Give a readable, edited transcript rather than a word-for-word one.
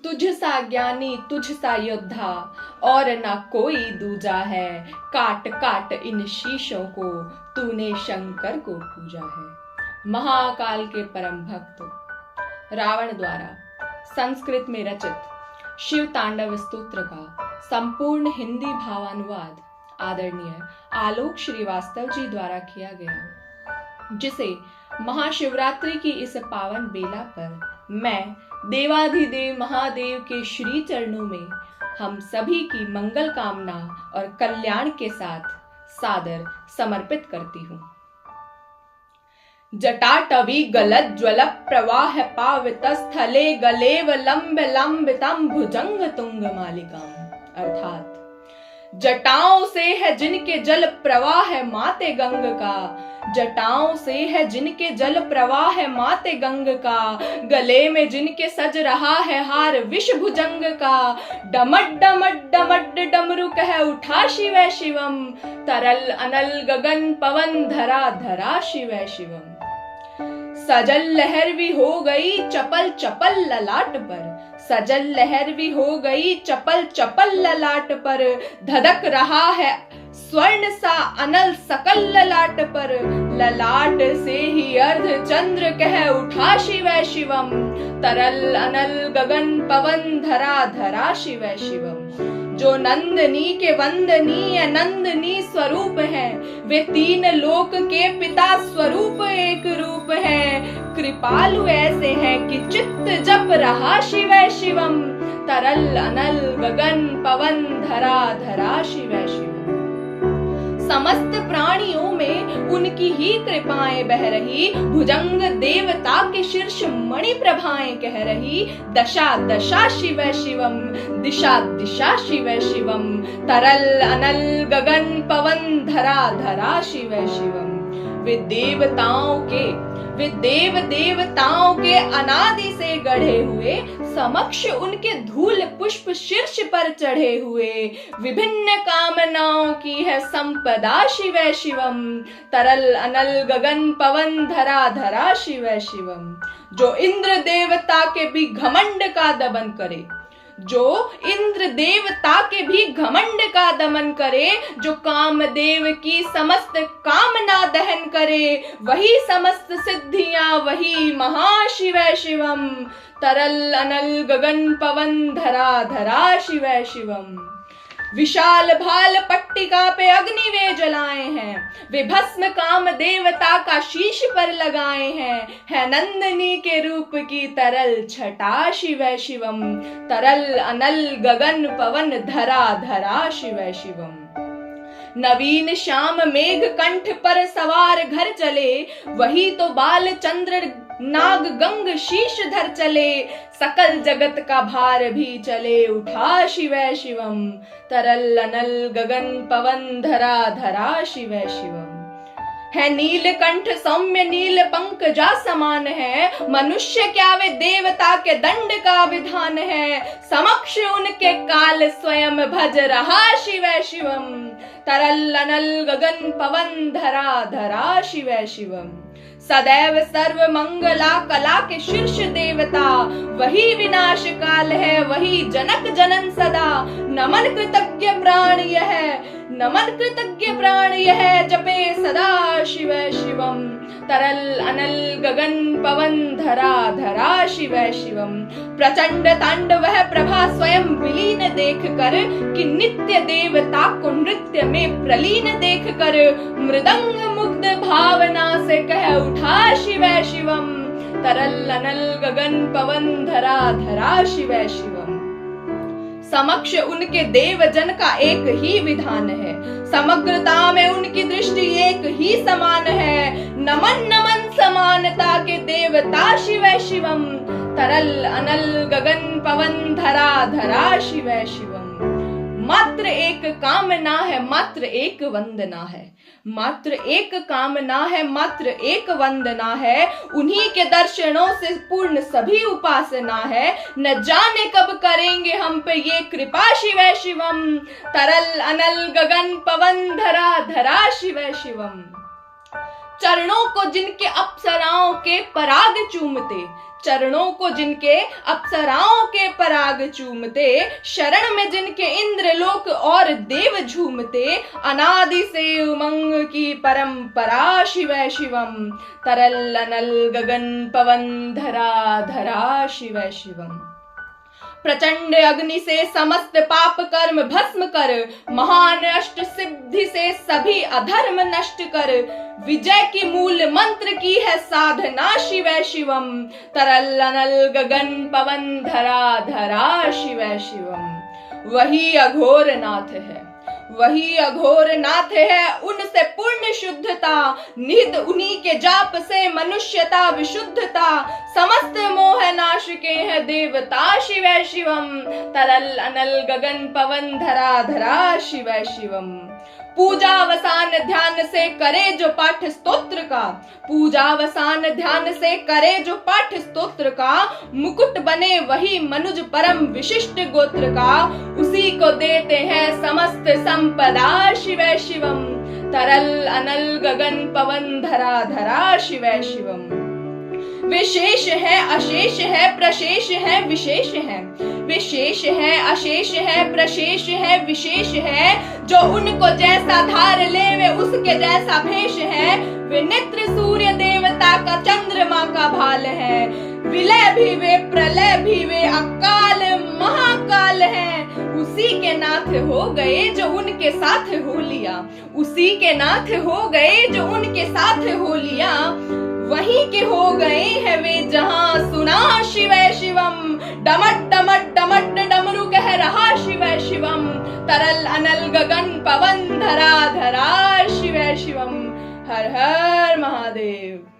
तुझ सा ज्ञानी तुझ सा योद्धा और ना कोई दूजा है। काट काट इन शीशों को तूने शंकर को पूजा है। महाकाल के परम भक्त रावण द्वारा संस्कृत में रचित शिव तांडव स्तोत्र का संपूर्ण हिंदी भावानुवाद आदरणीय आलोक श्रीवास्तव जी द्वारा किया गया, जिसे महाशिवरात्रि की इस पावन बेला पर मैं देवाधिदेव महादेव के श्री चरणों में हम सभी की मंगल कामना और कल्याण के साथ सादर समर्पित करती हूँ। जटाटवी गलत ज्वल प्रवाह पावित स्थले गलेव लंब लंबितम भुजंग तुंग मालिकाम, अर्थात जटाओं से है जिनके जल प्रवाह है माते गंग का, जटाओं से है जिनके जल प्रवाह है माते गंग का, गले में जिनके सज रहा है हार विष भुजंग का, डमट डमट डमट डमरू कह उठा शिव शिवम, तरल अनल गगन पवन धरा धरा शिव शिवम। सजल लहर भी हो गई चपल चपल ललाट पर, सजल लहर भी हो गई चपल चपल ललाट पर, धधक रहा है स्वर्ण सा अनल सकल ललाट पर, ललाट से ही अर्ध चंद्र कह उठा शिव शिवम, तरल अनल गगन पवन धरा धरा शिव शिवम। जो नंदनी के वंदनीय नंदनी स्वरूप है, वे तीन लोक के पिता स्वरूप एक रूप है, कृपालु ऐसे हैं कि चित्त जप रहा शिव शिवम, तरल अनल गगन पवन धरा धरा शिव शिवम। समस्त प्राणियों में उनकी ही कृपाएं बह रही, भुजंग देवता के शीर्ष मणि प्रभाएं कह रही, दशा दशा शिव शिवम, दिशा दिशा शिव शिवम, तरल अनल गगन पवन धरा धरा शिव शिवम। वे देव देवताओं के अनादि से गढ़े हुए, समक्ष उनके धूल पुष्प शीर्ष पर चढ़े हुए, विभिन्न कामनाओं की है संपदा शिव शिवम, तरल अनल गगन पवन धरा धरा शिव शिवम। जो इंद्र देवता के भी घमंड का दमन करे, जो इंद्र देवता के भी घमंड का दमन करे, जो कामदेव की समस्त कामना दहन करे, वही समस्त सिद्धियां वही महाशिव शिवम, तरल अनल गगन पवन धरा धरा शिव शिवम। विशाल भाल पट्टिका पे अग्नि वे जलाए हैं, वे भस्म काम देवता का शीश पर लगाए हैं, है नंदनी के रूप की तरल छटा शिव शिवम, तरल अनल गगन पवन धरा धरा शिव शिवम। नवीन श्याम मेघ कंठ पर सवार घर चले, वही तो बाल चंद्र नाग गंग शीश धर चले, सकल जगत का भार भी चले उठा शिव शिवम, तरल अनल गगन पवन धरा धरा शिव शिवम। है नीलकंठ सौम्य नील पंकजा समान है, मनुष्य क्या वे देवता के दंड का विधान है, समक्ष उनके काल स्वयं भज रहा शिव शिवम, तरल अनल गगन पवन धरा धरा शिव शिवम। सदैव सर्व मंगला कला के शीर्ष देवता, वही विनाश काल है वही जनक जनन सदा, नमन कृतज्ञ प्राण यह, नमन कृतज्ञ प्राण यह जपे सदा शिव शिवम, तरल अनल गगन पवन धरा धरा शिव शिवम। प्रचंड तांडव वह प्रभा स्वयं विलीन देख कर, कि नित्य देवता को नृत्य में प्रलीन देख कर, मृदंग मुग्ध भावना से कह उठा शिव शिवम, तरल अनल गगन पवन धरा धरा शिव शिवम। समक्ष उनके देवजन का एक ही विधान है, समग्रता में उनकी दृष्टि एक ही समान है, नमन नमन समानता के देवता शिव शिवम, तरल अनल गगन पवन धरा धरा शिव शिवम। मात्र एक कामना है मात्र एक वंदना है, मात्र एक कामना है मात्र एक वंदना है, उन्हीं के दर्शनों से पूर्ण सभी उपासना है, न जाने कब करेंगे हम पे ये कृपा शिव शिवम, तरल अनल गगन पवन धरा धरा शिव शिवम। चरणों को जिनके अप्सराओं के पराग चूमते, चरणों को जिनके अप्सराओं के पराग चूमते, शरण में जिनके इंद्रलोक और देव झूमते, अनादि से उमंग की परंपरा शिवै शिवम, तरल अनल गगन पवन धरा धरा शिवै शिवम। प्रचंड अग्नि से समस्त पाप कर्म भस्म कर, महान अष्ट सिद्धि से सभी अधर्म नष्ट कर, विजय की मूल मंत्र की है साधना शिवै शिवम, तरल अनल गगन पवन धरा धरा शिवै शिवम। वही अघोर नाथ है, वही अघोर नाथ है, उनसे पूर्ण शुद्धता, निहित उन्हीं के जाप से मनुष्यता विशुद्धता, समस्त मोह नाश के है देवता शिवै शिवम, तरल अनल गगन पवन धरा धरा शिवै शिवम। पूजावसान ध्यान से करे जो पाठ स्तोत्र का, पूजावसान ध्यान से करे जो पाठ स्तोत्र का, मुकुट बने वही मनुज परम विशिष्ट गोत्र का, उसी को देते हैं समस्त संपदा शिवै शिवम, तरल अनल गगन पवन धरा धरा शिवै शिवम। वे शेष है अशेष है प्रशेष है विशेष है, वे शेष है अशेष है प्रशेष है विशेष है, जो उनको जैसा धार ले वे उसके जैसा भेष है, वे नेत्र सूर्य देवता का चंद्रमा का भाल है, विलय भी वे प्रलय भी वे अकाल महाकाल है, उसी के नाथ हो गए जो उनके साथ हो लिया, उसी के नाथ हो गए जो उनके साथ हो लिया, वहीं के हो गए हैं वे जहां सुना शिवै शिवम, डमट डमट डमट डमरू कह रहा शिवै शिवम, तरल अनल गगन पवन धरा धरा शिवै शिवम। हर हर महादेव।